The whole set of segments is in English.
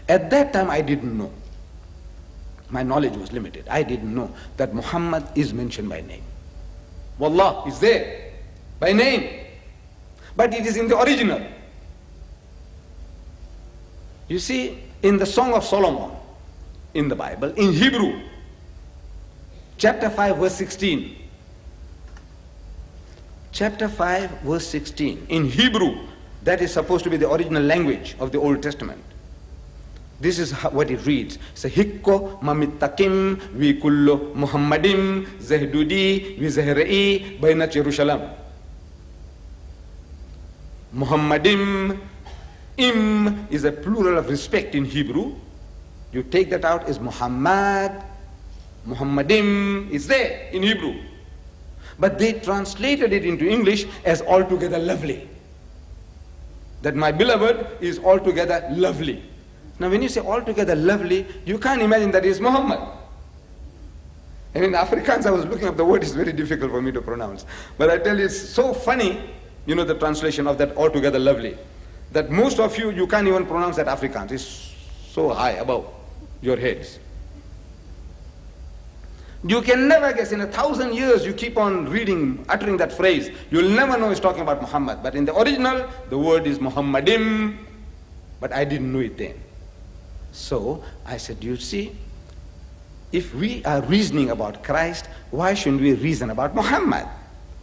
At that time I didn't know. My knowledge was limited. I didn't know that Muhammad is mentioned by name. Wallah is there by name, but it is in the original. You see, in the Song of Solomon, in the Bible, in Hebrew, chapter 5 verse 16, chapter 5 verse 16, in Hebrew, that is supposed to be the original language of the Old Testament. This is what it reads. Sahikko mamitakim vi kullo Muhammadim zahdudi vi zahra'i bainat Yerusalem. Muhammadim, im is a plural of respect in Hebrew. You take that out as Muhammad. Muhammadim is there in Hebrew. But they translated it into English as altogether lovely. That my beloved is altogether lovely. Now when you say altogether lovely, you can't imagine that is Muhammad. And in Afrikaans I was looking up the word, is very difficult for me to pronounce. But I tell you, it's so funny, you know, the translation of that altogether lovely, that most of you can't even pronounce that Afrikaans. It's so high above your heads. You can never guess, in 1,000 years you keep on reading, uttering that phrase, you'll never know it's talking about Muhammad. But in the original, the word is Muhammadim, but I didn't know it then. So I said, you see, if we are reasoning about Christ, why shouldn't we reason about Muhammad?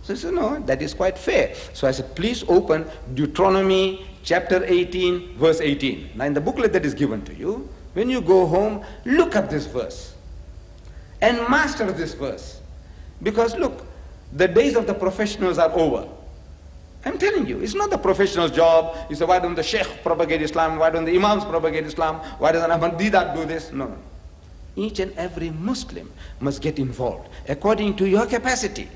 So he said, no, that is quite fair. So I said, please open Deuteronomy chapter 18, verse 18. Now in the booklet that is given to you, when you go home, look up this verse and master this verse. Because look, the days of the professionals are over. I'm telling you, it's not the professional's job. You say, why don't the Sheikh propagate Islam? Why don't the Imams propagate Islam? Why doesn't Ahmad Didat do this? No, no. Each and every Muslim must get involved according to your capacity.